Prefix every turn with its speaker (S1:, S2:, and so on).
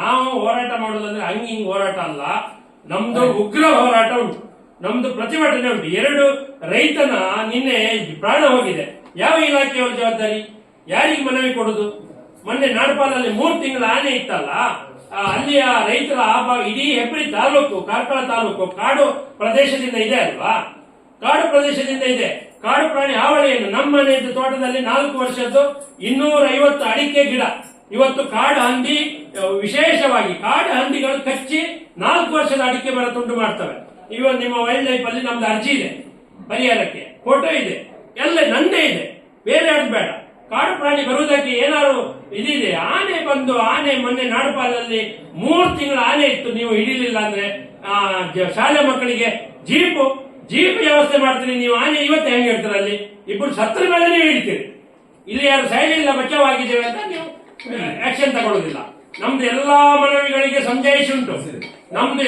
S1: ನಾವು ಹೋರಾಟ ಮಾಡೋದಂದ್ರೆ ಹಿಂಗ್ ಹೋರಾಟ ಅಲ್ಲ, ನಮ್ದು ಉಗ್ರ ಹೋರಾಟ ಉಂಟು, ನಮ್ದು ಪ್ರತಿಭಟನೆ ಉಂಟು. 2 ರೈತನ ನಿನ್ನೆ ಪ್ರಾಣ ಹೋಗಿದೆ. ಯಾವ ಇಲಾಖೆಯವರ ಜವಾಬ್ದಾರಿ? ಯಾರಿಗೆ ಮನವಿ ಕೊಡುದು? ಮೊನ್ನೆ ನಾಡಪಾಲಲ್ಲಿ 3 ತಿಂಗಳ ಆನೆ ಇತ್ತಲ್ಲ, ಅಲ್ಲಿಯ ರೈತರ ಇಡೀ ಹೆಬ್ರಿ ತಾಲೂಕು, ಕಾರ್ಕಳ ತಾಲೂಕು ಕಾಡು ಪ್ರದೇಶದಿಂದ ಇದೆ ಅಲ್ವಾ? ಕಾಡು ಪ್ರದೇಶದಿಂದ ಇದೆ. ಕಾಡು ಪ್ರಾಣಿ ಹಾವಳಿಯನ್ನು ನಮ್ಮ ಮನೆ ತೋಟದಲ್ಲಿ 4 ವರ್ಷದ್ದು 250 ಅಡಿಕೆ ಗಿಡ ಇವತ್ತು ಕಾಡು ಹಂದಿ, ವಿಶೇಷವಾಗಿ ಕಾಡು ಹಂದಿಗಳು ಕಚ್ಚಿ 4 ವರ್ಷದ ಅಡಿಕೆ ಮರ ತುಂಡು ಮಾಡ್ತವೆ. ಇವತ್ತು ನಿಮ್ಮ ವೈಲ್ಡ್ ಲೈಫ್ ಅಲ್ಲಿ ನಮ್ದು ಅರ್ಜಿ ಇದೆ, ಪರಿಹಾರಕ್ಕೆ ಫೋಟೋ ಇದೆ, ಎಲ್ಲ ನಂದೇ ಇದೆ, ಬೇರೆ ಯಾವ್ದು ಬೇಡ. ಕಾಡು ಪ್ರಾಣಿ ಬರುವುದಕ್ಕೆ ಏನಾದ್ರು ಇದಿದೆ. ಆನೆ ಮೊನ್ನೆ ನಾಡಪಾಲಲ್ಲಿ 3 ತಿಂಗಳ ಆನೆ ಇತ್ತು. ನೀವು ಹಿಡಿಲಿಲ್ಲ ಅಂದ್ರೆ ಶಾಲೆ ಮಕ್ಕಳಿಗೆ ಜೀಪ್ ವ್ಯವಸ್ಥೆ ಮಾಡ್ತೀರಿ ನೀವು. ಆನೆ ಇವತ್ತು ಹೆಂಗೆ ಹೇಳ್ತೀರ? ಅಲ್ಲಿ ಇಬ್ಬರು ಸತ್ರ ಮೇಲೆ ನೀವು ಹಿಡಿತೀರಿ. ಇಲ್ಲಿ ಯಾರು ಸಾಯಲಿಲ್ಲ, ಬಚಾವ್ ಆಗಿದ್ದೇವೆ ಅಂತ ನೀವು ಆಕ್ಷನ್ ತಗೊಳ್ಳೋದಿಲ್ಲ. ನಮ್ದು ಎಲ್ಲಾ ಮನವಿಗಳಿಗೆ ಸಮಜಾಯಿಷಿ ಉಂಟು. ನಮ್ದು